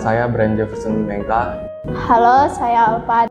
saya Brian Jefferson Mengka. Halo, saya Alfa.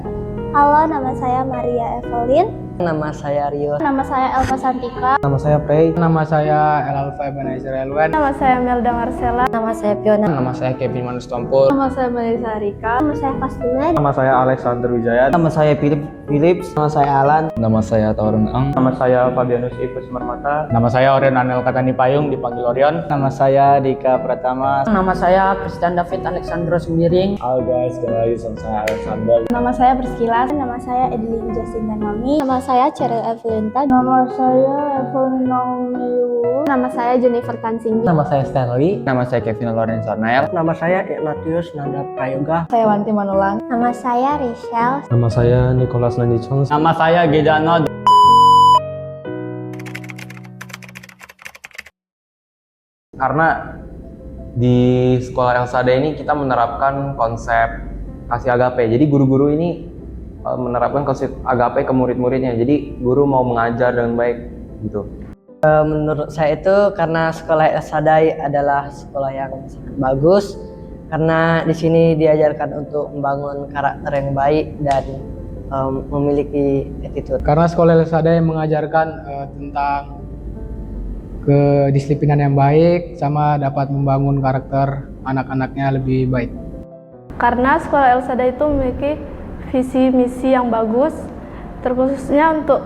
Halo, nama saya Maria Evelyn. Nama saya Rio. Nama saya Elva Santika. Nama saya Prey. Nama saya Elalfa Ebenezer Elwen. Nama saya Melda Marcella. Nama saya Fiona. Nama saya Kevin Manus Tompul. Nama saya Melisa Rika. Nama saya Fastina. Nama saya Alexander Wijaya. Nama saya Philips. Nama saya Alan. Nama saya Taurun Ang. Nama saya Fabianus Ipus Marmata. Nama saya Orion Anel Katani Payung, dipanggil Orion. Nama saya Dika Pratama. Nama saya Christian David Alexandros Miring. Halo guys, kenal lagi sama saya Alexander. Nama saya Priscila. Nama saya Edelyn Jacinta Nomi. Nama saya Cheryl Evelinta. Nama saya Evelyn Naomi. Nama saya Jennifer Tansinggi. Nama saya Stanley. Nama saya Kevin Lorenzo Arnael. Nama saya Ignatius Nanda Prayoga. Saya Wanti Manulang. Nama saya Rachel. Nama saya Nicholas Nandicong. Nama saya Gejanod. Karena di sekolah Elsada ini kita menerapkan konsep kasih agape. Jadi guru-guru ini menerapkan konsep agape ke murid-muridnya. Jadi guru mau mengajar dengan baik gitu. Menurut saya itu karena sekolah Elsadai adalah sekolah yang sangat bagus karena di sini diajarkan untuk membangun karakter yang baik dan memiliki attitude. Karena sekolah Elsadai mengajarkan tentang kedisiplinan yang baik sama dapat membangun karakter anak-anaknya lebih baik. Karena sekolah Elsada itu memiliki visi misi yang bagus, terkhususnya untuk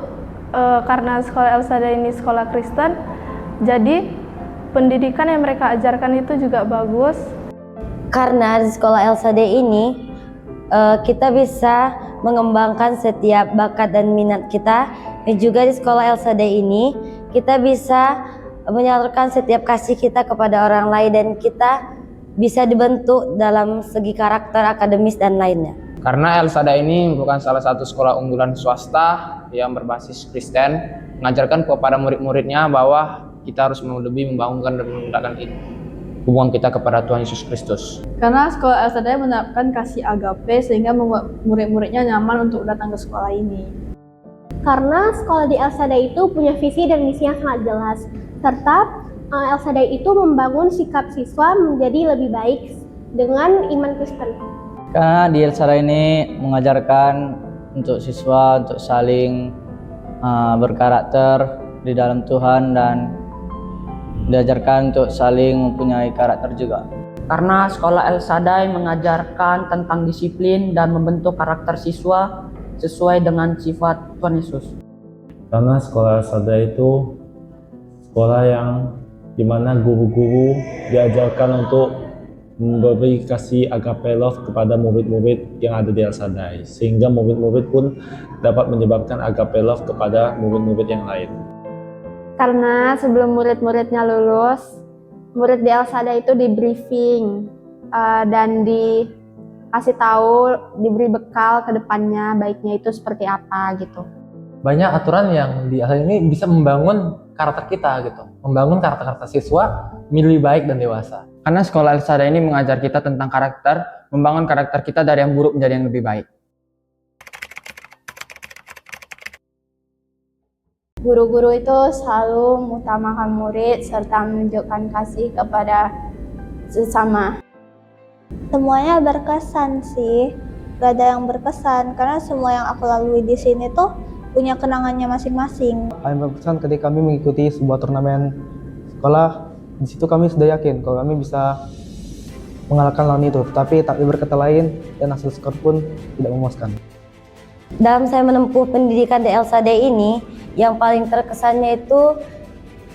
karena sekolah Elsada ini sekolah Kristen, jadi pendidikan yang mereka ajarkan itu juga bagus. Karena di sekolah Elsada ini kita bisa mengembangkan setiap bakat dan minat kita. Dan juga di sekolah Elsada ini kita bisa menyalurkan setiap kasih kita kepada orang lain dan kita bisa dibentuk dalam segi karakter, akademis dan lainnya. Karena Elsada ini merupakan salah satu sekolah unggulan swasta yang berbasis Kristen, mengajarkan kepada murid-muridnya bahwa kita harus lebih membangunkan dan menegakkan hubungan kita kepada Tuhan Yesus Kristus. Karena sekolah Elsada menerapkan kasih agape sehingga membuat murid-muridnya nyaman untuk datang ke sekolah ini. Karena sekolah di Elsada itu punya visi dan misi yang sangat jelas, serta Elsada itu membangun sikap siswa menjadi lebih baik dengan iman Kristen. Karena di Elsada ini mengajarkan untuk siswa untuk saling berkarakter di dalam Tuhan dan diajarkan untuk saling mempunyai karakter juga. Karena sekolah Elsadai mengajarkan tentang disiplin dan membentuk karakter siswa sesuai dengan sifat Tuhan Yesus. Karena sekolah Elsada itu sekolah yang dimana guru-guru diajarkan untuk memberi kasih agape love kepada murid-murid yang ada di Elsadai, sehingga murid-murid pun dapat menyebabkan agape love kepada murid-murid yang lain. Karena sebelum murid-muridnya lulus, murid di Elsada itu di briefing dan dikasih tahu, diberi bekal ke depannya baiknya itu seperti apa gitu. Banyak aturan yang di Elsada ini bisa membangun karakter kita gitu, membangun karakter siswa lebih baik dan dewasa. Karena sekolah Elsada ini mengajar kita tentang karakter, membangun karakter kita dari yang buruk menjadi yang lebih baik. Guru-guru itu selalu mengutamakan murid serta menunjukkan kasih kepada sesama. Semuanya berkesan sih, gak ada yang berkesan karena semua yang aku lalui di sini tuh punya kenangannya masing-masing. Paling berkesan ketika kami mengikuti sebuah turnamen sekolah. Di situ kami sudah yakin kalau kami bisa mengalahkan lawan itu, tapi tak berkata lain dan hasil skor pun tidak memuaskan. Dalam saya menempuh pendidikan di Elsada ini, yang paling terkesannya itu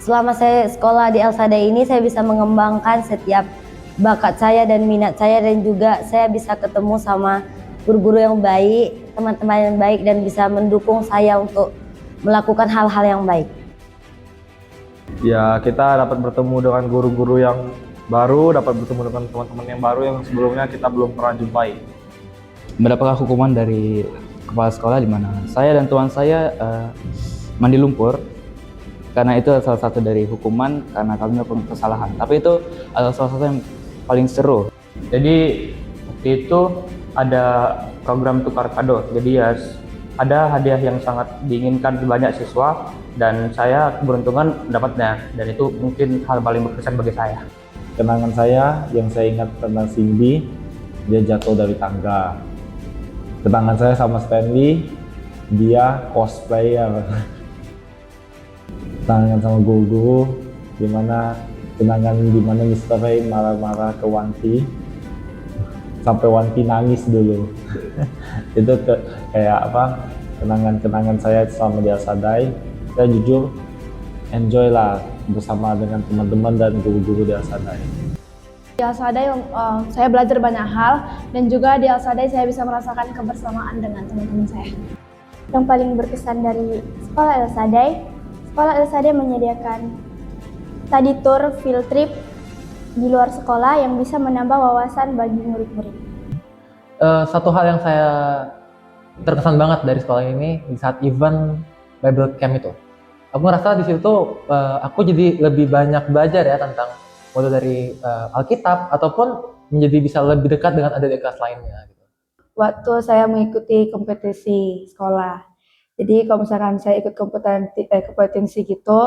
selama saya sekolah di Elsada ini saya bisa mengembangkan setiap bakat saya dan minat saya, dan juga saya bisa ketemu sama guru-guru yang baik, teman-teman yang baik, dan bisa mendukung saya untuk melakukan hal-hal yang baik. Ya, kita dapat bertemu dengan guru-guru yang baru, dapat bertemu dengan teman-teman yang baru yang sebelumnya kita belum pernah jumpai. Mendapatkan hukuman dari kepala sekolah di mana saya dan tuan saya mandi lumpur, karena itu salah satu dari hukuman karena kami melakukan kesalahan. Tapi itu adalah salah satu yang paling seru. Jadi waktu itu ada program tukar kado, jadi ya ada hadiah yang sangat diinginkan banyak siswa dan saya keberuntungan mendapatnya, dan itu mungkin hal paling berkesan bagi saya. Kenangan saya yang saya ingat tentang Cindy dia jatuh dari tangga. Kenangan saya sama Stanley, dia cosplayer. Kenangan sama guru-guru, kenangan dimana Mr. Ray marah-marah ke Wanti, sampai Wanti nangis dulu. Itu kayak apa, kenangan-kenangan saya selama di Al-Sadai. Saya jujur enjoy lah bersama dengan teman-teman dan guru-guru di Al-Sadai. Di Al-Sadai saya belajar banyak hal, dan juga di Al-Sadai saya bisa merasakan kebersamaan dengan teman-teman saya. Yang paling berkesan dari sekolah El-Sadai menyediakan study tour field trip di luar sekolah yang bisa menambah wawasan bagi murid-murid. Satu hal yang saya terkesan banget dari sekolah ini di saat event Bible Camp itu. Aku ngerasa di situ aku jadi lebih banyak belajar ya tentang mulai dari Alkitab ataupun menjadi bisa lebih dekat dengan adik-adik kelas lainnya. Waktu saya mengikuti kompetisi sekolah, jadi kalau misalkan saya ikut kompetisi gitu,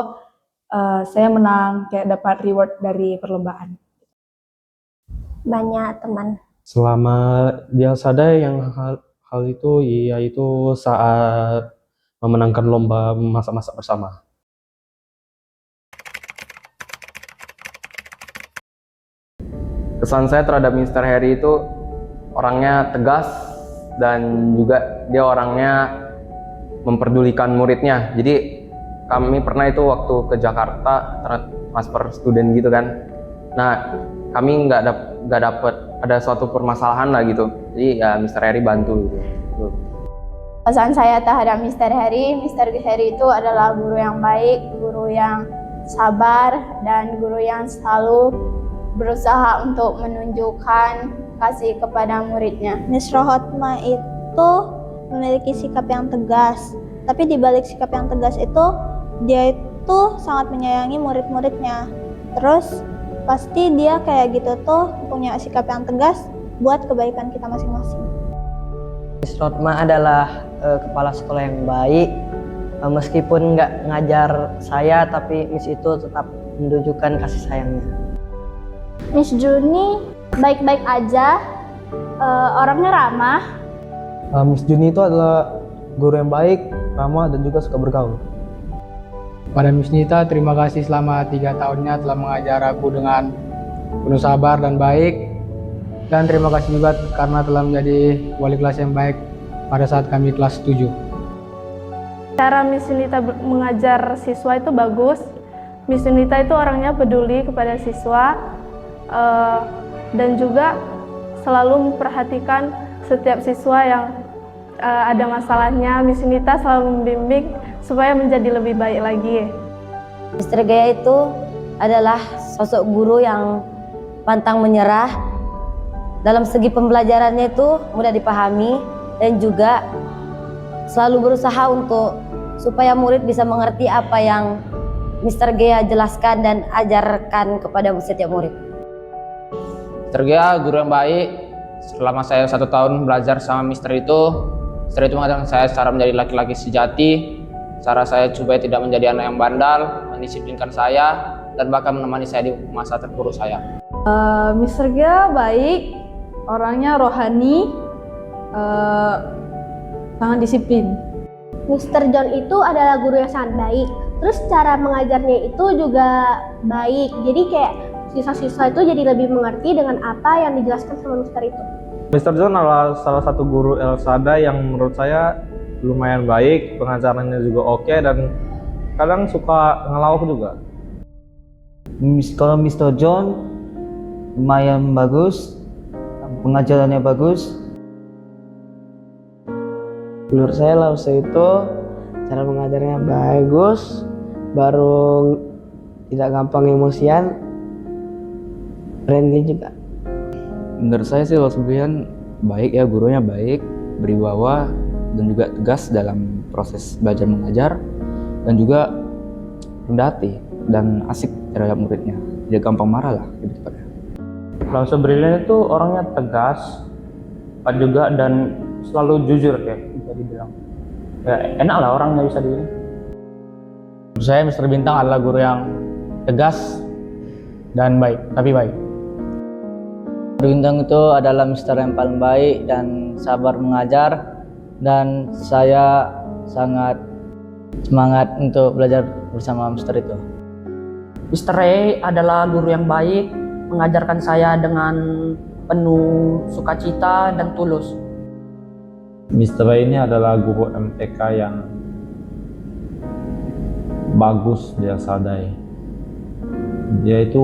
saya menang, kayak dapat reward dari perlombaan. Banyak teman. Selama di Al-Sadai yang hal itu yaitu saat memenangkan lomba masak-masak bersama. Kesan saya terhadap Mr. Harry itu orangnya tegas dan juga dia orangnya memperdulikan muridnya. Jadi kami pernah itu waktu ke Jakarta transfer student gitu kan. Nah kami nggak dapet ada suatu permasalahan lah gitu. Jadi ya Mr. Harry bantu gitu. Pesan saya terhadap Mr. Harry itu adalah guru yang baik, guru yang sabar, dan guru yang selalu berusaha untuk menunjukkan kasih kepada muridnya. Miss Rohotma itu memiliki sikap yang tegas, tapi di balik sikap yang tegas itu, dia itu sangat menyayangi murid-muridnya. Terus pasti dia kayak gitu tuh punya sikap yang tegas buat kebaikan kita masing-masing. Miss Rotma adalah kepala sekolah yang baik. Meskipun nggak ngajar saya, tapi Miss itu tetap menunjukkan kasih sayangnya. Miss Juni baik-baik aja, orangnya ramah. Miss Juni itu adalah guru yang baik, ramah, dan juga suka bergaul. Pada Miss Nita, terima kasih selama 3 tahunnya telah mengajar aku dengan penuh sabar dan baik. Dan terima kasih juga karena telah menjadi wali kelas yang baik pada saat kami kelas 7. Cara Miss Nita mengajar siswa itu bagus. Miss Nita itu orangnya peduli kepada siswa, dan juga selalu memperhatikan setiap siswa yang ada masalahnya. Miss Nita selalu membimbing supaya menjadi lebih baik lagi. Mr. Gaya itu adalah sosok guru yang pantang menyerah. Dalam segi pembelajarannya itu mudah dipahami dan juga selalu berusaha supaya murid bisa mengerti apa yang Mr. Gaya jelaskan dan ajarkan kepada setiap murid. Mr. Gaya guru yang baik. Selama saya 1 tahun belajar sama Mr. itu mengajarkan saya cara menjadi laki-laki sejati, cara saya supaya tidak menjadi anak yang bandal, mendisiplinkan saya, dan bahkan menemani saya di masa terpuruk saya. Mr. Gaya baik, orangnya rohani, sangat disiplin. Mr. John itu adalah guru yang sangat baik. Terus cara mengajarnya itu juga baik. Jadi kayak siswa-siswa itu jadi lebih mengerti dengan apa yang dijelaskan sama Mr. itu. Mr. John adalah salah satu guru El-Sadai yang menurut saya lumayan baik, pengajarannya juga oke, dan kadang suka ngelawak juga. Kalau Mr. John lumayan bagus, pengajarannya bagus. Menurut saya Lause itu cara mengajarnya bagus, baru tidak gampang emosian, friendly juga. Menurut saya sih Lause Brian baik ya, gurunya baik, berwibawa dan juga tegas dalam proses belajar mengajar, dan juga rendah hati dan asik terhadap muridnya. Dia gampang marah lah lebih tepatnya. Lause Brian itu orangnya tegas, juga dan selalu jujur kayak bisa dibilang. Ya enak lah orangnya bisa dibilang. Menurut saya Mr. Bintang adalah guru yang tegas dan baik, tapi baik. Bintang itu adalah Mister yang paling baik dan sabar mengajar, dan saya sangat semangat untuk belajar bersama Mister itu. Mr. Ray adalah guru yang baik, mengajarkan saya dengan penuh sukacita dan tulus. Mr. Ray ini adalah guru MTK yang bagus di Elsadai. Dia itu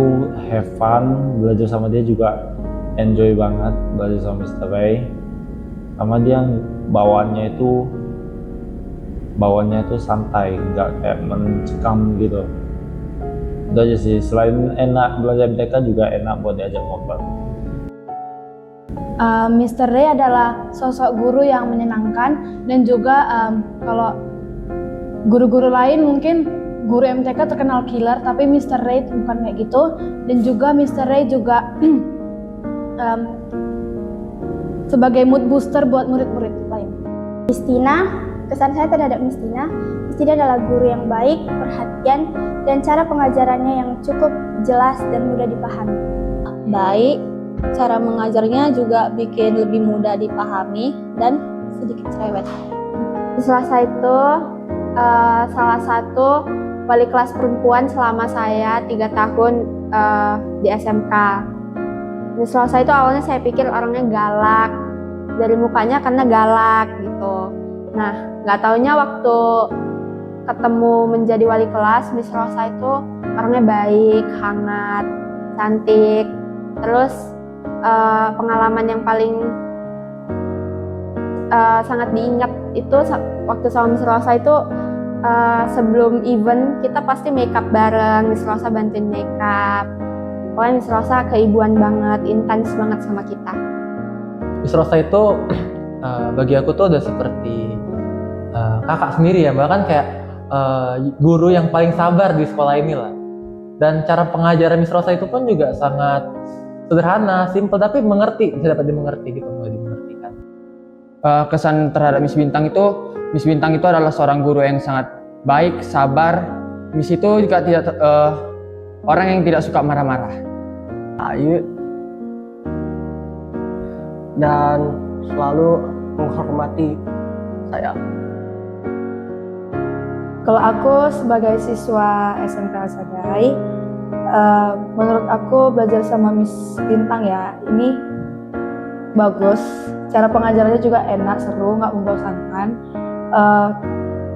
have fun, belajar sama dia juga enjoy banget belajar sama Mr. Ray. Sama dia bawaannya itu santai, nggak kayak mencekam gitu. Itu aja sih. Selain enak belajar MTK juga enak buat diajak ngobrol. Mr. Ray adalah sosok guru yang menyenangkan, dan juga kalau guru-guru lain mungkin guru MTK terkenal killer, tapi Mr. Ray bukan kayak gitu. Dan juga Mr. Ray juga sebagai mood booster buat murid-murid lain. Miss Tina, kesan saya terhadap Miss Tina adalah guru yang baik, perhatian, dan cara pengajarannya yang cukup jelas dan mudah dipahami. Baik, cara mengajarnya juga bikin lebih mudah dipahami dan sedikit cerewet. Di Selasa itu salah satu wali kelas perempuan selama saya 3 tahun di SMK. Di Selasa itu awalnya saya pikir orangnya galak, dari mukanya karena galak gitu. Nah, nggak taunya waktu ketemu menjadi wali kelas, Miss Rosa itu orangnya baik, hangat, cantik. Terus pengalaman yang paling sangat diingat itu waktu sama Miss Rosa itu sebelum event kita pasti makeup bareng, Miss Rosa bantuin makeup. Pokoknya Miss Rosa keibuan banget, intens banget sama kita. Miss Rosa itu bagi aku tuh udah seperti kakak sendiri ya, bahkan kayak guru yang paling sabar di sekolah ini lah. Dan cara pengajaran Miss Rosa itu pun juga sangat sederhana, simple, tapi mengerti, bisa dapat dimengerti gitu, mulai dimengertikan. Kesan terhadap Miss Bintang itu adalah seorang guru yang sangat baik, sabar. Miss itu juga tidak orang yang tidak suka marah-marah. Ayu dan selalu menghormati saya. Kalau aku sebagai siswa SMK Elsadai, menurut aku belajar sama Miss Bintang ya, ini bagus. Cara pengajarannya juga enak, seru, nggak membosankan.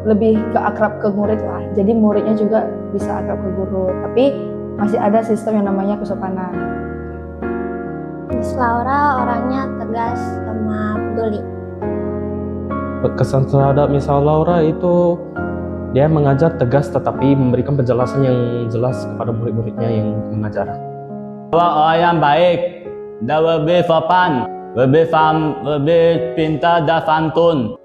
Lebih ke akrab ke murid lah. Jadi muridnya juga bisa akrab ke guru. Tapi masih ada sistem yang namanya kesopanan. Miss Laura orangnya tegas sama peduli. Kesan terhadap Miss Laura itu dia mengajar tegas tetapi memberikan penjelasan yang jelas kepada murid-muridnya yang mengajar. Orang yang baik dan lebih sopan, lebih pintar dan santun.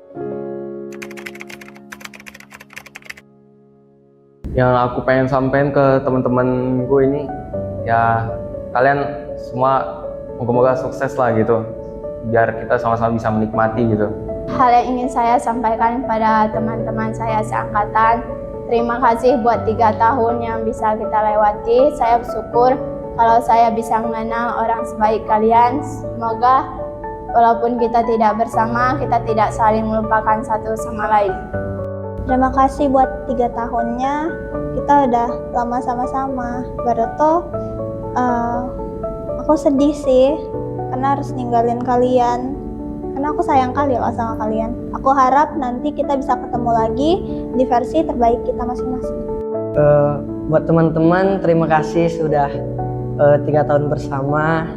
Yang aku pengen sampaikan ke teman-teman gue ini, ya kalian semua moga-moga sukses lah gitu, biar kita sama-sama bisa menikmati gitu. Hal yang ingin saya sampaikan pada teman-teman saya seangkatan, terima kasih buat 3 tahun yang bisa kita lewati. Saya bersyukur kalau saya bisa mengenal orang sebaik kalian. Semoga walaupun kita tidak bersama, kita tidak saling melupakan satu sama lain. Terima kasih buat 3 tahunnya, kita udah lama sama-sama. Baru tuh aku sedih sih, karena harus ninggalin kalian. Karena aku sayang kali loh sama kalian. Aku harap nanti kita bisa ketemu lagi di versi terbaik kita masing-masing. Buat teman-teman, terima kasih sudah 3 tahun bersama,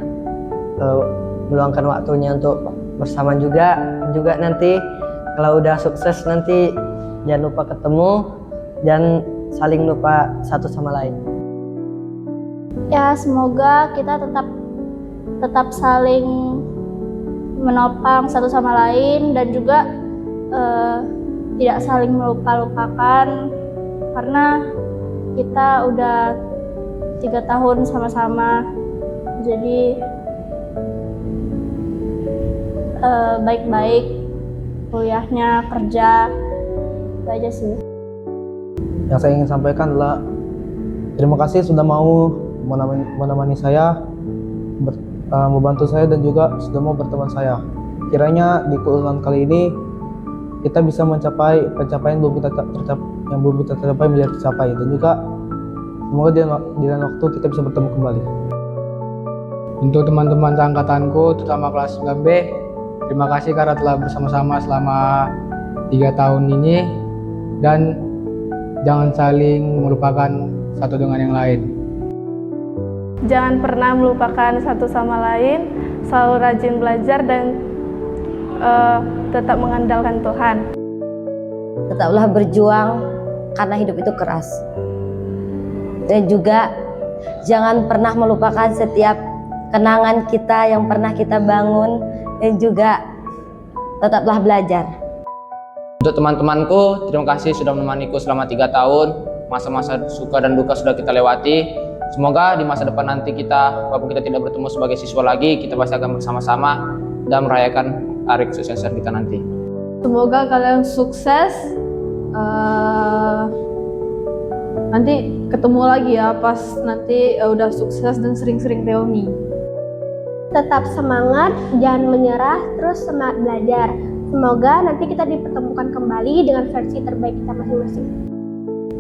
meluangkan waktunya untuk bersama juga nanti kalau udah sukses nanti jangan lupa ketemu dan saling lupa satu sama lain. Ya, semoga kita tetap saling menopang satu sama lain dan juga tidak saling melupakan, karena kita udah 3 tahun sama-sama, jadi baik-baik kuliahnya, kerja, itu aja sih. Yang saya ingin sampaikan adalah terima kasih sudah mau menemani saya membantu saya dan juga sudah mau berteman saya. Kiranya di keulangan kali ini kita bisa mencapai pencapaian yang belum kita tercapai menjadi tercapai, dan juga semoga di lain waktu kita bisa bertemu kembali. Untuk teman-teman seangkatanku, terutama kelas 9B, terima kasih karena telah bersama-sama selama 3 tahun ini, dan jangan saling melupakan satu dengan yang lain. Jangan pernah melupakan satu sama lain, selalu rajin belajar dan tetap mengandalkan Tuhan. Tetaplah berjuang karena hidup itu keras. Dan juga jangan pernah melupakan setiap kenangan kita yang pernah kita bangun, dan juga tetaplah belajar. Untuk teman-temanku, terima kasih sudah menemaniku selama 3 tahun. Masa-masa suka dan duka sudah kita lewati. Semoga di masa depan nanti kita, walaupun kita tidak bertemu sebagai siswa lagi, kita pasti akan bersama-sama dan merayakan hari kesuksesan kita nanti. Semoga kalian sukses. Nanti ketemu lagi ya pas nanti udah sukses dan sering-sering reuni. Tetap semangat, jangan menyerah, terus semangat belajar. Semoga nanti kita dipertemukan kembali dengan versi terbaik kita masing-masing.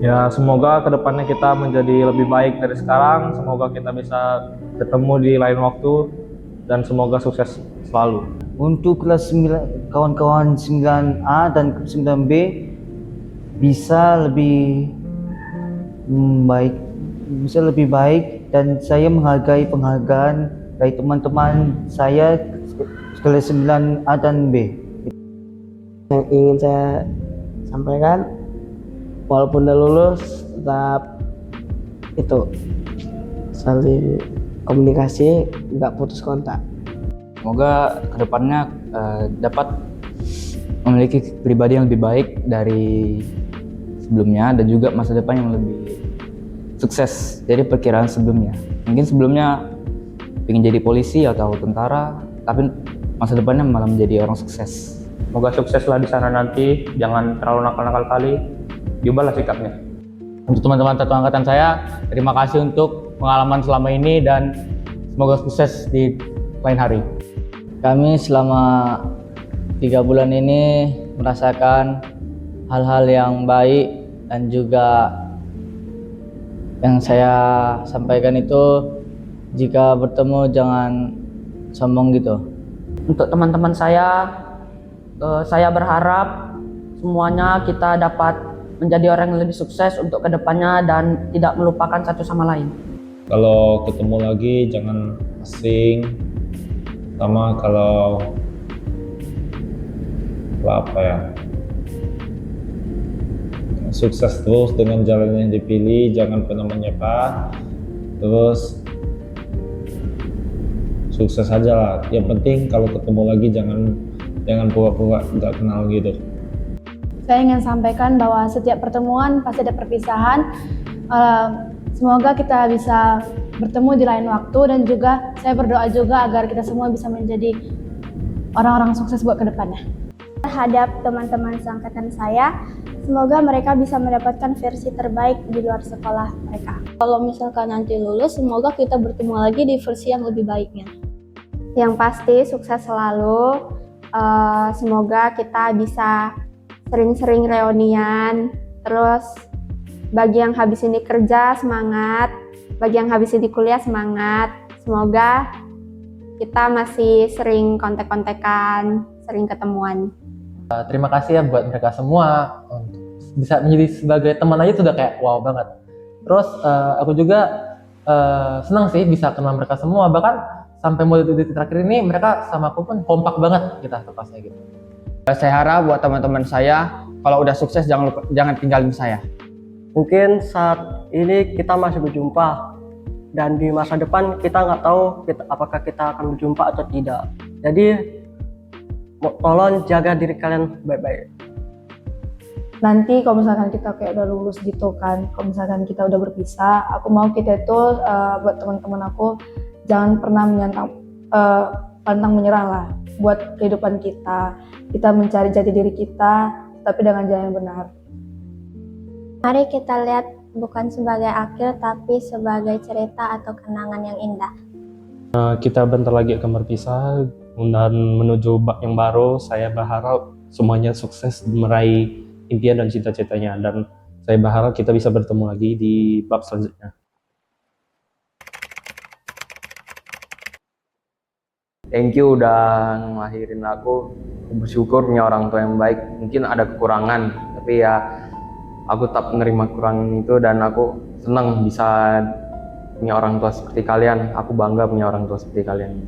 Ya, semoga kedepannya kita menjadi lebih baik dari sekarang. Semoga kita bisa ketemu di lain waktu, dan semoga sukses selalu. Untuk kelas 9, kawan-kawan 9A dan 9B bisa lebih baik, dan saya menghargai penghargaan dari teman-teman saya kelas 9A dan B. Yang ingin saya sampaikan, walaupun udah lulus, tetap itu saling komunikasi, nggak putus kontak. Semoga kedepannya dapat memiliki pribadi yang lebih baik dari sebelumnya, dan juga masa depan yang lebih sukses dari perkiraan sebelumnya. Mungkin sebelumnya ingin jadi polisi atau tentara, tapi masa depannya malah menjadi orang sukses. Semoga sukseslah di sana nanti, jangan terlalu nakal-nakal kali, diubahlah sikapnya. Untuk teman-teman satu angkatan saya, terima kasih untuk pengalaman selama ini, dan semoga sukses di lain hari. Kami selama 3 bulan ini merasakan hal-hal yang baik, dan juga yang saya sampaikan itu, jika bertemu jangan sombong gitu. Untuk teman-teman saya berharap semuanya kita dapat menjadi orang yang lebih sukses untuk kedepannya dan tidak melupakan satu sama lain. Kalau ketemu lagi jangan asing, sama kalau apa ya, sukses terus dengan jalan yang dipilih, jangan pernah menyerah, terus sukses aja lah. Yang penting kalau ketemu lagi jangan pura-pura nggak kenal gitu. Saya ingin sampaikan bahwa setiap pertemuan pasti ada perpisahan. Semoga kita bisa bertemu di lain waktu, dan juga saya berdoa juga agar kita semua bisa menjadi orang-orang sukses buat kedepannya. Terhadap teman-teman seangkatan saya, semoga mereka bisa mendapatkan versi terbaik di luar sekolah mereka. Kalau misalkan nanti lulus, semoga kita bertemu lagi di versi yang lebih baiknya. Yang pasti sukses selalu. Semoga kita bisa sering-sering reunian. Terus bagi yang habis ini kerja semangat, bagi yang habis ini kuliah semangat. Semoga kita masih sering kontek-kontekan, sering ketemuan. Terima kasih ya buat mereka semua. Bisa menjadi sebagai teman aja itu udah kayak wow banget. Terus aku juga senang sih bisa kenal mereka semua. Bahkan sampai mau detik terakhir ini mereka sama aku pun kompak banget kita kelasnya gitu. Saya harap buat teman-teman saya, kalau udah sukses jangan tinggalin saya. Mungkin saat ini kita masih berjumpa, dan di masa depan kita nggak tahu apakah kita akan berjumpa atau tidak. Jadi tolong jaga diri kalian baik-baik. Nanti kalau misalkan kita kayak udah lulus gitu kan, kalau misalkan kita udah berpisah, aku mau kita itu buat teman-teman aku jangan pernah pantang menyerah lah buat kehidupan kita. Kita mencari jati diri kita, tapi dengan jalan yang benar. Mari kita lihat bukan sebagai akhir, tapi sebagai cerita atau kenangan yang indah. Kita bentar lagi akan berpisah dan menuju bab yang baru. Saya berharap semuanya sukses meraih impian dan cita-citanya, dan saya berharap kita bisa bertemu lagi di bab selanjutnya. Thank you udah ngelahirin aku. Bersyukur punya orang tua yang baik. Mungkin ada kekurangan, tapi ya aku tetap menerima kekurangan itu, dan aku senang bisa punya orang tua seperti kalian. Aku bangga punya orang tua seperti kalian.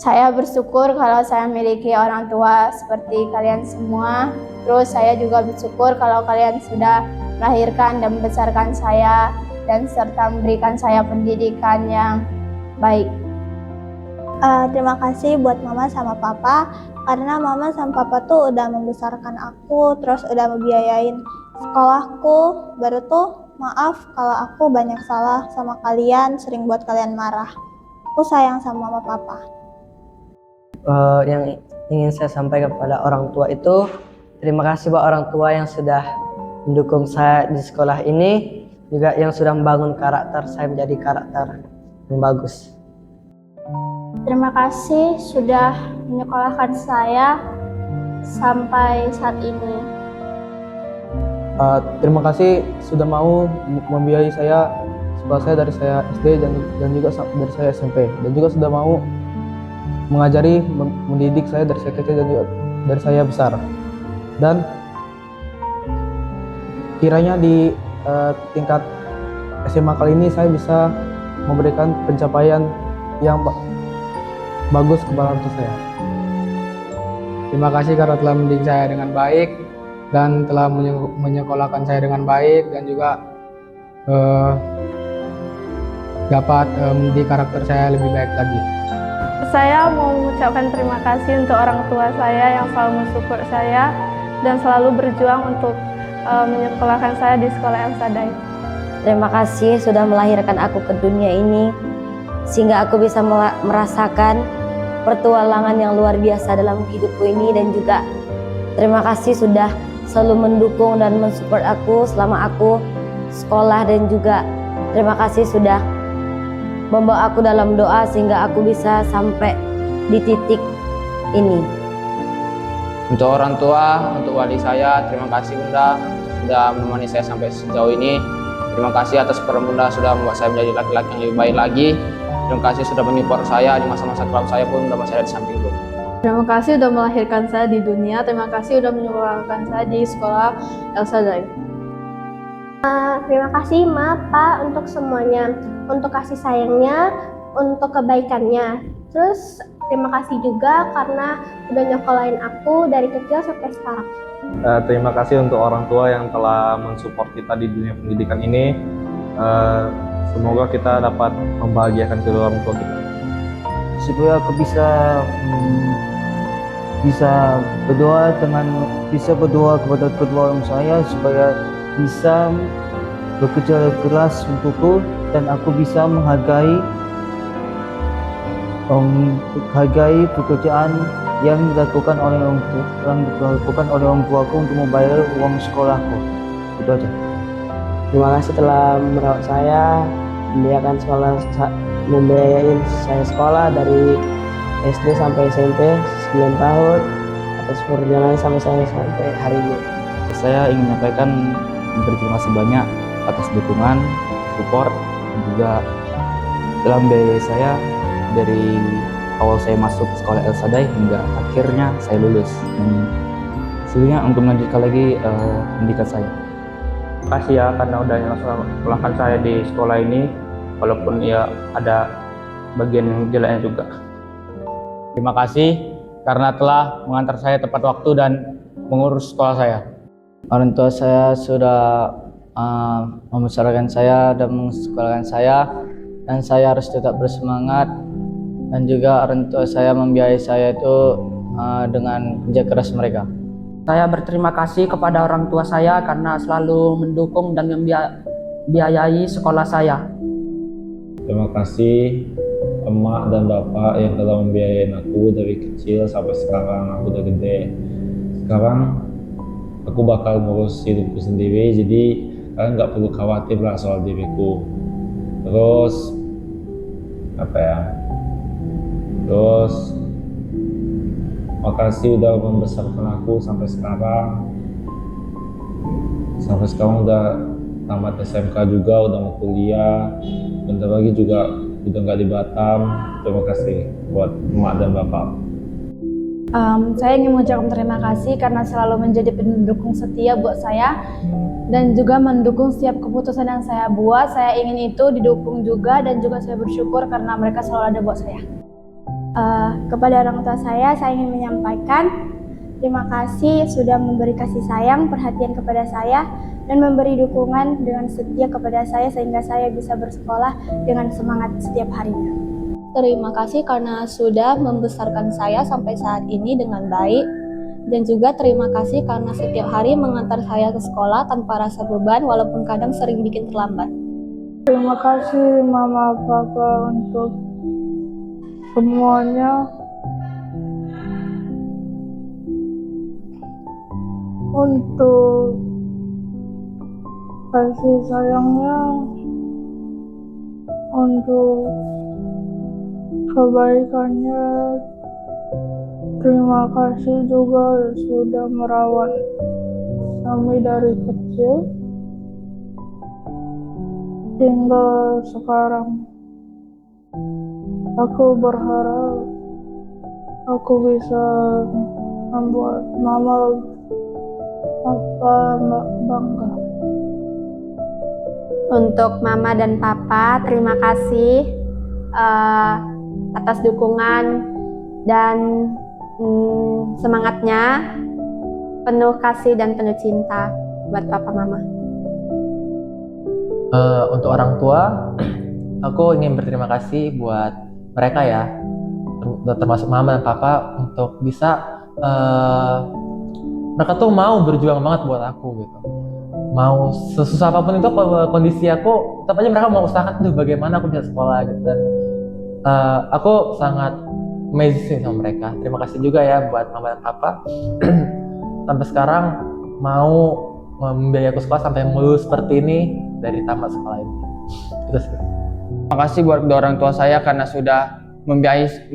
Saya bersyukur kalau saya memiliki orang tua seperti kalian semua. Terus saya juga bersyukur kalau kalian sudah melahirkan dan membesarkan saya dan serta memberikan saya pendidikan yang baik. Terima kasih buat mama sama papa, karena mama sama papa tuh udah membesarkan aku, terus udah membiayain sekolahku. Baru tuh maaf kalau aku banyak salah sama kalian, sering buat kalian marah. Aku sayang sama mama papa. Yang ingin saya sampaikan kepada orang tua itu, terima kasih buat orang tua yang sudah mendukung saya di sekolah ini, juga yang sudah membangun karakter saya menjadi karakter yang bagus. Terima kasih sudah menyekolahkan saya sampai saat ini. Terima kasih sudah mau membiayai saya, sekolah saya dari saya SD dan juga dari saya SMP, dan juga sudah mau mengajari, mendidik saya dari saya kecil dan juga dari saya besar. Dan kiranya di tingkat SMA kali ini saya bisa memberikan pencapaian yang bagus kepada orang tua saya. Terima kasih karena telah mendidik saya dengan baik dan telah menyekolahkan saya dengan baik, dan juga dapat mendidik karakter saya lebih baik lagi. Saya mau mengucapkan terima kasih untuk orang tua saya yang selalu mensupport saya dan selalu berjuang untuk menyekolahkan saya di sekolah El Shaddai. Terima kasih sudah melahirkan aku ke dunia ini, sehingga aku bisa merasakan pertualangan yang luar biasa dalam hidupku ini, dan juga terima kasih sudah selalu mendukung dan mensupport aku selama aku sekolah, dan juga terima kasih sudah membawa aku dalam doa sehingga aku bisa sampai di titik ini. Untuk orang tua, untuk wali saya, terima kasih Bunda sudah menemani saya sampai sejauh ini. Terima kasih atas peran Bunda sudah membuat saya menjadi laki-laki yang lebih baik lagi. Terima kasih sudah menyupport saya di masa-masa kelam saya pun sudah saya ada di samping Bunda. Terima kasih sudah melahirkan saya di dunia. Terima kasih sudah menyekolahkan saya di sekolah El Shaddai. Terima kasih Ma, Pa untuk semuanya, untuk kasih sayangnya, untuk kebaikannya. Terus terima kasih juga karena udah nyekolahin aku dari kecil sampai sekarang. Terima kasih untuk orang tua yang telah mensupport kita di dunia pendidikan ini. Semoga kita dapat membahagiakan kedua orang tua kita. Supaya aku bisa berdoa kepada kedua orang saya supaya bisa bekerja keras untukku, dan aku bisa menghargai pekerjaan yang dilakukan oleh orang tuaku untuk membayar uang sekolahku. Itu aja. Terima kasih telah merawat saya, membiayain saya sekolah dari SD sampai SMP 9 tahun, atas perjalanan sampai saya sampai hari ini. Saya ingin menyampaikan berterima kasih banyak atas dukungan, support, dan juga dalam biaya saya dari awal saya masuk sekolah El Shaddai hingga akhirnya saya lulus, dan sebenarnya untuk melanjutkan lagi pendidikan saya. Terima kasih ya karena udah nyelahkan saya di sekolah ini, walaupun ya ada bagian jeleknya juga. Terima kasih karena telah mengantar saya tepat waktu dan mengurus sekolah saya. Orang tua saya sudah membesarkan saya dan mensekolahkan saya, dan saya harus tetap bersemangat, dan juga orang tua saya membiayai saya itu dengan kerja keras mereka. Saya berterima kasih kepada orang tua saya karena selalu mendukung dan membiayai sekolah saya. Terima kasih emak dan bapak yang telah membiayain aku dari kecil sampai sekarang aku udah gede. Sekarang aku bakal ngurus hidupku sendiri, jadi kalian nggak perlu khawatir lah soal diriku. Terus apa ya, terus makasih udah membesarkan aku sampai sekarang udah tamat SMK juga, udah mau kuliah, bentar lagi juga udah nggak di Batam. Terima kasih buat emak dan bapak. Saya ingin mengucapkan terima kasih karena selalu menjadi pendukung setia buat saya dan juga mendukung setiap keputusan yang saya buat. Saya ingin itu didukung juga dan juga saya bersyukur karena mereka selalu ada buat saya. Kepada orang tua saya ingin menyampaikan terima kasih sudah memberi kasih sayang, perhatian kepada saya, dan memberi dukungan dengan setia kepada saya sehingga saya bisa bersekolah dengan semangat setiap harinya. Terima kasih karena sudah membesarkan saya sampai saat ini dengan baik, dan juga terima kasih karena setiap hari mengantar saya ke sekolah tanpa rasa beban walaupun kadang sering bikin terlambat. Terima kasih Mama Papa untuk semuanya, untuk kasih sayangnya, untuk kebaikannya. Terima kasih juga sudah merawat kami dari kecil hingga sekarang. Aku berharap aku bisa membuat Mama Papa bangga. Untuk Mama dan Papa, terima kasih atas dukungan dan semangatnya, penuh kasih dan penuh cinta buat Papa Mama. Untuk orang tua, aku ingin berterima kasih buat mereka ya, termasuk Mama dan Papa, untuk bisa mereka tuh mau berjuang banget buat aku gitu. Mau sesusah apapun itu kondisi aku, tetap aja mereka mau usahakan tuh bagaimana aku bisa sekolah gitu. Dan aku sangat amazing sama mereka. Terima kasih juga ya buat Mama dan Papa sampai sekarang mau membiayai aku sekolah sampai lulus seperti ini dari tamat sekolah ini. Itu sih. Terima kasih buat kedua orang tua saya karena sudah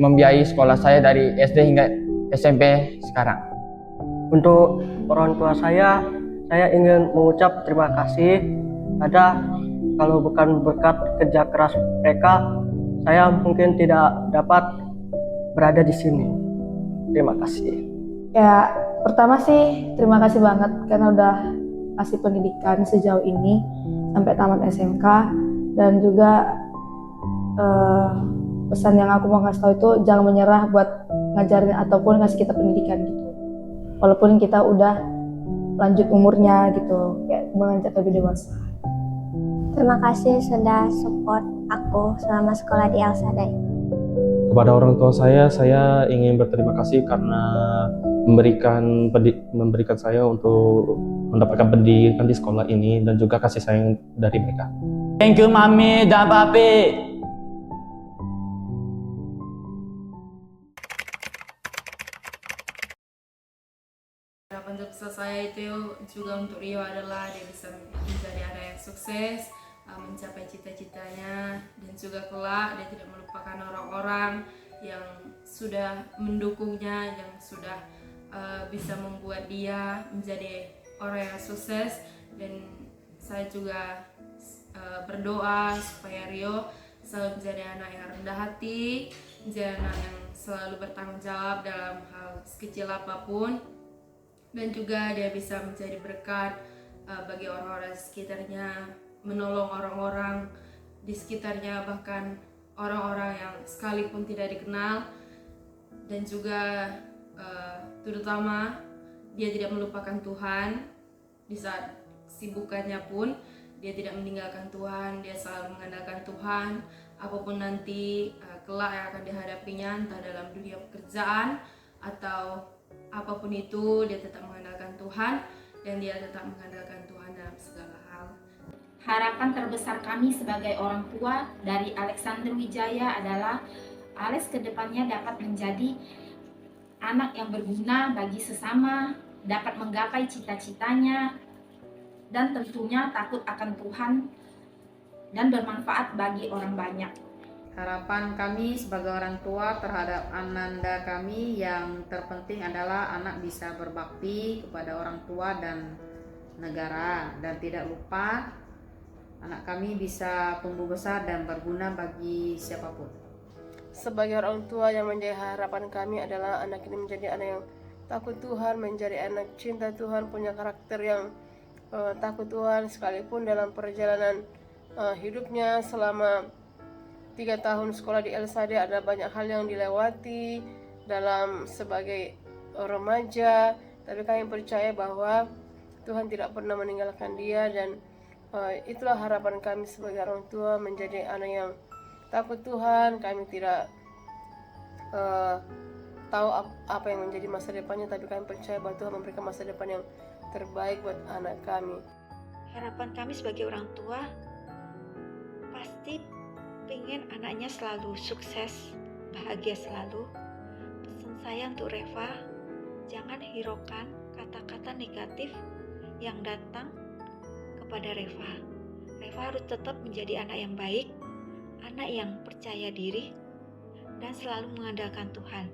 membiayai sekolah saya dari SD hingga SMP sekarang. Untuk orang tua saya ingin mengucap terima kasih. Kalau bukan berkat kerja keras mereka, saya mungkin tidak dapat berada di sini. Terima kasih. Ya, pertama sih terima kasih banget karena udah kasih pendidikan sejauh ini sampai tamat SMK, dan juga pesan yang aku mau kasih tahu itu jangan menyerah buat ngajarin ataupun ngasih kita pendidikan gitu. Walaupun kita udah lanjut umurnya gitu, kayak menginjak lebih dewasa. Terima kasih sudah support aku selama sekolah di El Shaddai. Kepada orang tua saya ingin berterima kasih karena memberikan saya untuk mendapatkan pendidikan di sekolah ini dan juga kasih sayang dari mereka. Thank you Mami dan Papi. Harapan terbesar saya itu juga untuk Rio adalah dia bisa menjadi anak yang sukses, mencapai cita-citanya, dan juga kelak dia tidak melupakan orang-orang yang sudah mendukungnya, yang sudah bisa membuat dia menjadi orang yang sukses. Dan saya juga berdoa supaya Rio selalu menjadi anak yang rendah hati, menjadi anak yang selalu bertanggung jawab dalam hal sekecil apapun, dan juga dia bisa menjadi berkat bagi orang-orang di sekitarnya, menolong orang-orang di sekitarnya, bahkan orang-orang yang sekalipun tidak dikenal. Dan juga terutama dia tidak melupakan Tuhan di saat kesibukannya pun. Dia tidak meninggalkan Tuhan, dia selalu mengandalkan Tuhan. Apapun nanti kelak yang akan dihadapinya, entah dalam dunia pekerjaan atau apapun itu, dia tetap mengandalkan Tuhan, dan dia tetap mengandalkan Tuhan dalam segala hal. Harapan terbesar kami sebagai orang tua dari Alexander Wijaya adalah Alex kedepannya dapat menjadi anak yang berguna bagi sesama, dapat menggapai cita-citanya, dan tentunya takut akan Tuhan dan bermanfaat bagi orang banyak. Harapan kami sebagai orang tua terhadap ananda kami yang terpenting adalah anak bisa berbakti kepada orang tua dan negara, dan tidak lupa anak kami bisa tumbuh besar dan berguna bagi siapapun. Sebagai orang tua, yang menjadi harapan kami adalah anak ini menjadi anak yang takut Tuhan, menjadi anak cinta Tuhan, punya karakter yang takut Tuhan, sekalipun dalam perjalanan hidupnya selama 3 tahun sekolah di LSAD ada banyak hal yang dilewati dalam sebagai remaja, tapi kami percaya bahwa Tuhan tidak pernah meninggalkan dia, dan itulah harapan kami sebagai orang tua, menjadi anak yang takut Tuhan. Kami tidak tahu apa yang menjadi masa depannya, tapi kami percaya bahwa Tuhan memberikan masa depan yang terbaik buat anak kami. Harapan kami sebagai orang tua pasti pengen anaknya selalu sukses, bahagia selalu. Pesan saya untuk Reva, jangan hiraukan kata-kata negatif yang datang kepada Reva. Reva harus tetap menjadi anak yang baik, anak yang percaya diri, dan selalu mengandalkan Tuhan.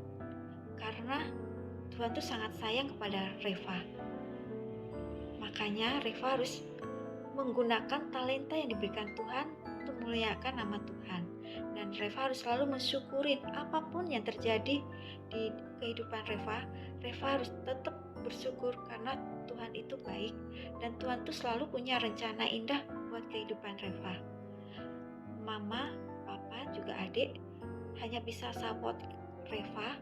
Karena Tuhan tuh sangat sayang kepada Reva. Makanya Reva harus menggunakan talenta yang diberikan Tuhan untuk memuliakan nama Tuhan. Dan Reva harus selalu mensyukurin apapun yang terjadi di kehidupan Reva. Reva harus tetap bersyukur karena Tuhan itu baik, dan Tuhan itu selalu punya rencana indah buat kehidupan Reva. Mama, papa, juga adik hanya bisa support Reva.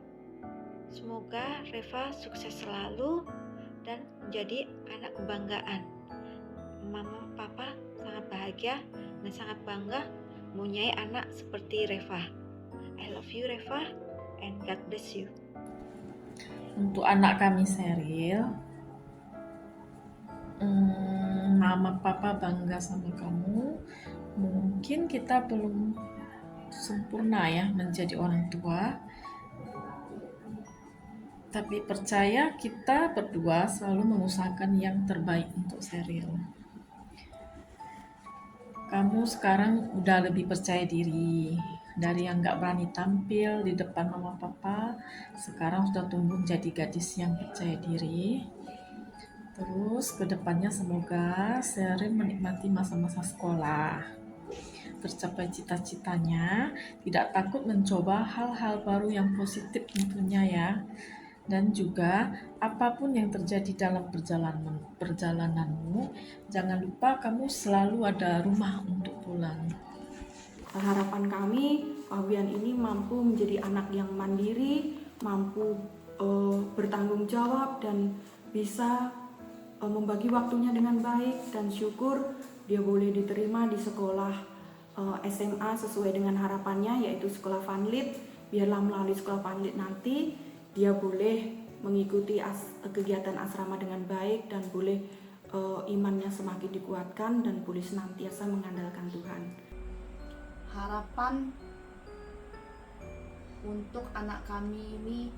Semoga Reva sukses selalu dan menjadi anak kebanggaan. Mama, papa sangat bahagia dan sangat bangga mempunyai anak seperti Reva. I love you Reva, and God bless you. Untuk anak kami Sheryl, mama papa bangga sama kamu. Mungkin kita belum sempurna ya menjadi orang tua, tapi percaya kita berdua selalu mengusahakan yang terbaik untuk Sheryl. Kamu sekarang udah lebih percaya diri. Dari yang gak berani tampil di depan mama papa, sekarang sudah tumbuh menjadi gadis yang percaya diri. Terus kedepannya semoga Sheryl menikmati masa-masa sekolah, tercapai cita-citanya, tidak takut mencoba hal-hal baru yang positif tentunya ya. Dan juga apapun yang terjadi dalam perjalananmu, jangan lupa kamu selalu ada rumah untuk pulang. Harapan kami, Fabian ini mampu menjadi anak yang mandiri, mampu bertanggung jawab, dan bisa membagi waktunya dengan baik, dan syukur dia boleh diterima di sekolah SMA sesuai dengan harapannya, yaitu sekolah Vanlit. Biarlah melalui sekolah Vanlit nanti dia boleh mengikuti kegiatan asrama dengan baik, dan boleh imannya semakin dikuatkan, dan boleh senantiasa mengandalkan Tuhan. Harapan untuk anak kami ini,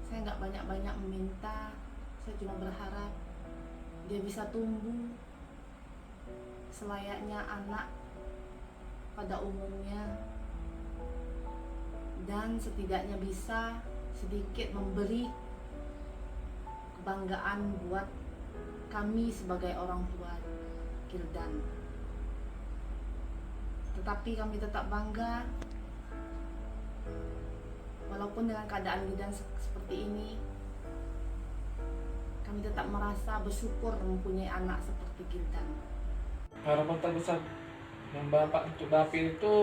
saya nggak banyak-banyak meminta, saya cuma berharap dia bisa tumbuh selayaknya anak pada umumnya, dan setidaknya bisa sedikit memberi kebanggaan buat kami sebagai orang tua Gildan. Tetapi kami tetap bangga walaupun dengan keadaan Gildan seperti ini. Kami tetap merasa bersyukur mempunyai anak seperti Gildan. Harapan terbesar Bapak untuk David itu,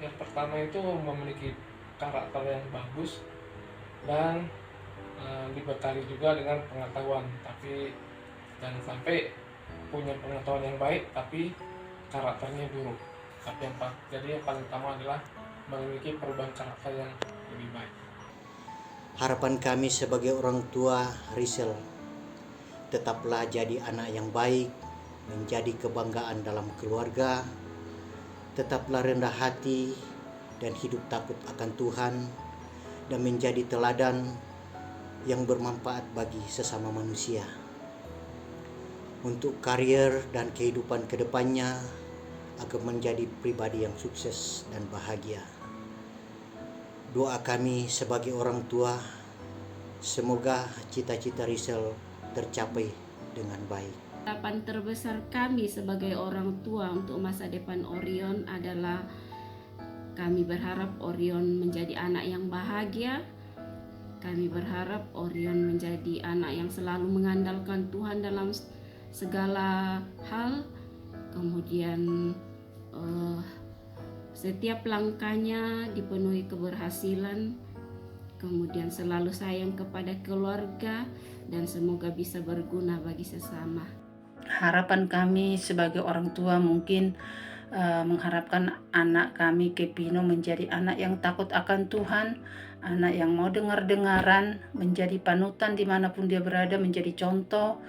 yang pertama itu memiliki karakter yang bagus dan dibekali juga dengan pengetahuan, tapi jangan sampai punya pengetahuan yang baik tapi karakternya buruk. Tapi yang paling utama adalah memiliki perubahan karakter yang lebih baik. Harapan kami sebagai orang tua Rizal, tetaplah jadi anak yang baik, menjadi kebanggaan dalam keluarga, tetaplah rendah hati dan hidup takut akan Tuhan, dan menjadi teladan yang bermanfaat bagi sesama manusia. Untuk karier dan kehidupan kedepannya, agar menjadi pribadi yang sukses dan bahagia. Doa kami sebagai orang tua, semoga cita-cita Rizal tercapai dengan baik. Harapan terbesar kami sebagai orang tua untuk masa depan Orion adalah kami berharap Orion menjadi anak yang bahagia. Kami berharap Orion menjadi anak yang selalu mengandalkan Tuhan dalam segala hal. Kemudian setiap langkahnya dipenuhi keberhasilan. Kemudian selalu sayang kepada keluarga dan semoga bisa berguna bagi sesama. Harapan kami sebagai orang tua mungkin mengharapkan anak kami Kepino menjadi anak yang takut akan Tuhan, anak yang mau dengar-dengaran, menjadi panutan dimanapun dia berada, menjadi contoh,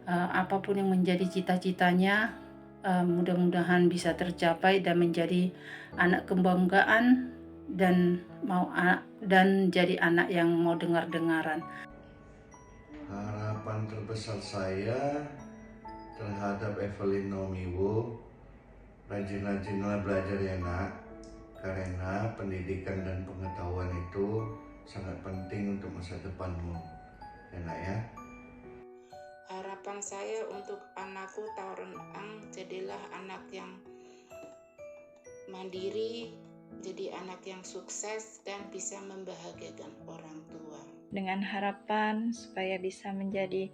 apapun yang menjadi cita-citanya, mudah-mudahan bisa tercapai dan menjadi anak kebanggaan dan jadi anak yang mau dengar-dengaran. Harapan terbesar saya terhadap Evelyn Nomiwo, rajin-rajinlah belajar ya nak, karena pendidikan dan pengetahuan itu sangat penting untuk masa depanmu ya nak ya. Harapan saya untuk anakku Tauren Ang, jadilah anak yang mandiri, jadi anak yang sukses dan bisa membahagiakan orang tua. Dengan harapan supaya bisa menjadi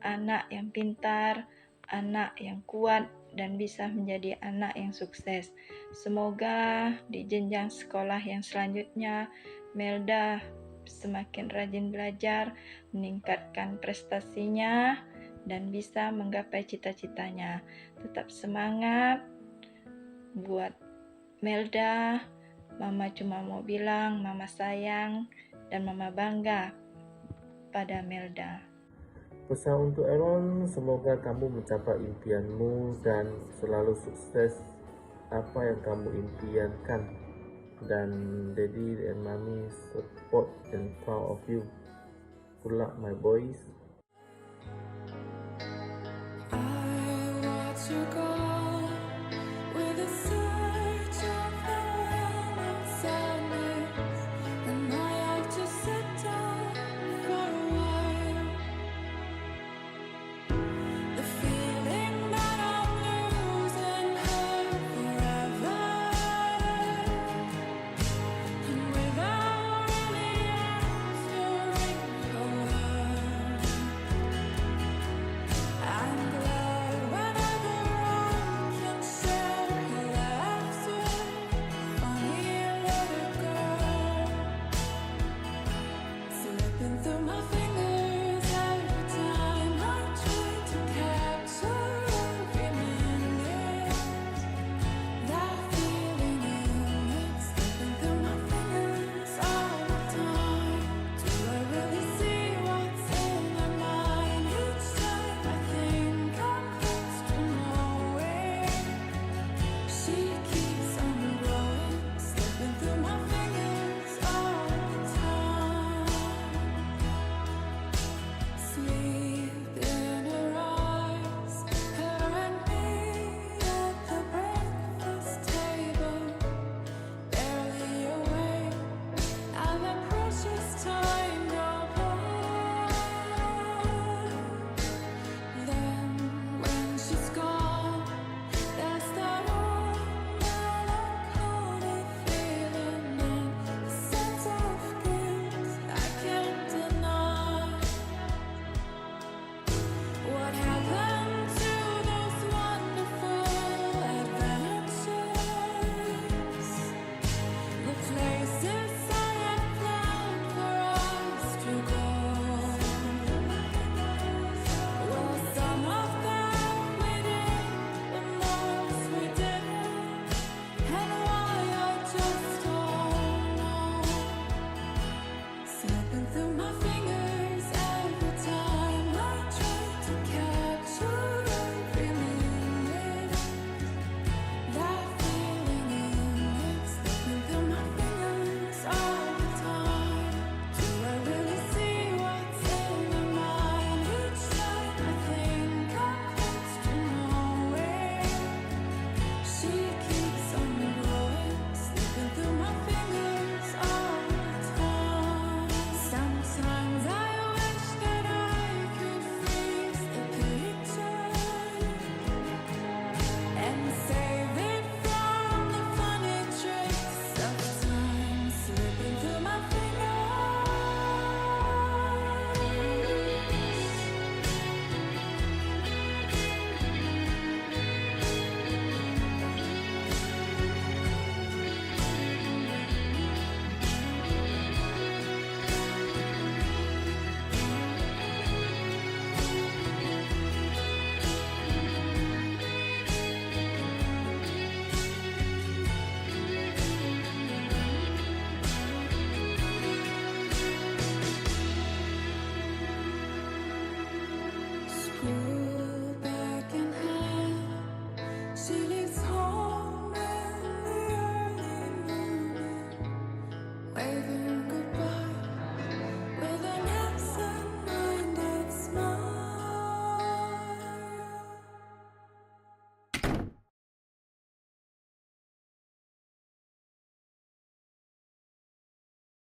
anak yang pintar, anak yang kuat, dan bisa menjadi anak yang sukses. Semoga di jenjang sekolah yang selanjutnya Melda semakin rajin belajar, meningkatkan prestasinya, dan bisa menggapai cita-citanya. Tetap semangat buat Melda. Mama cuma mau bilang Mama sayang dan Mama bangga pada Melda. Pesan untuk Aaron, semoga kamu mencapai impianmu dan selalu sukses apa yang kamu impiankan. Dan Daddy and Mommy support and proud of you. Good luck my boys. I watch you go with a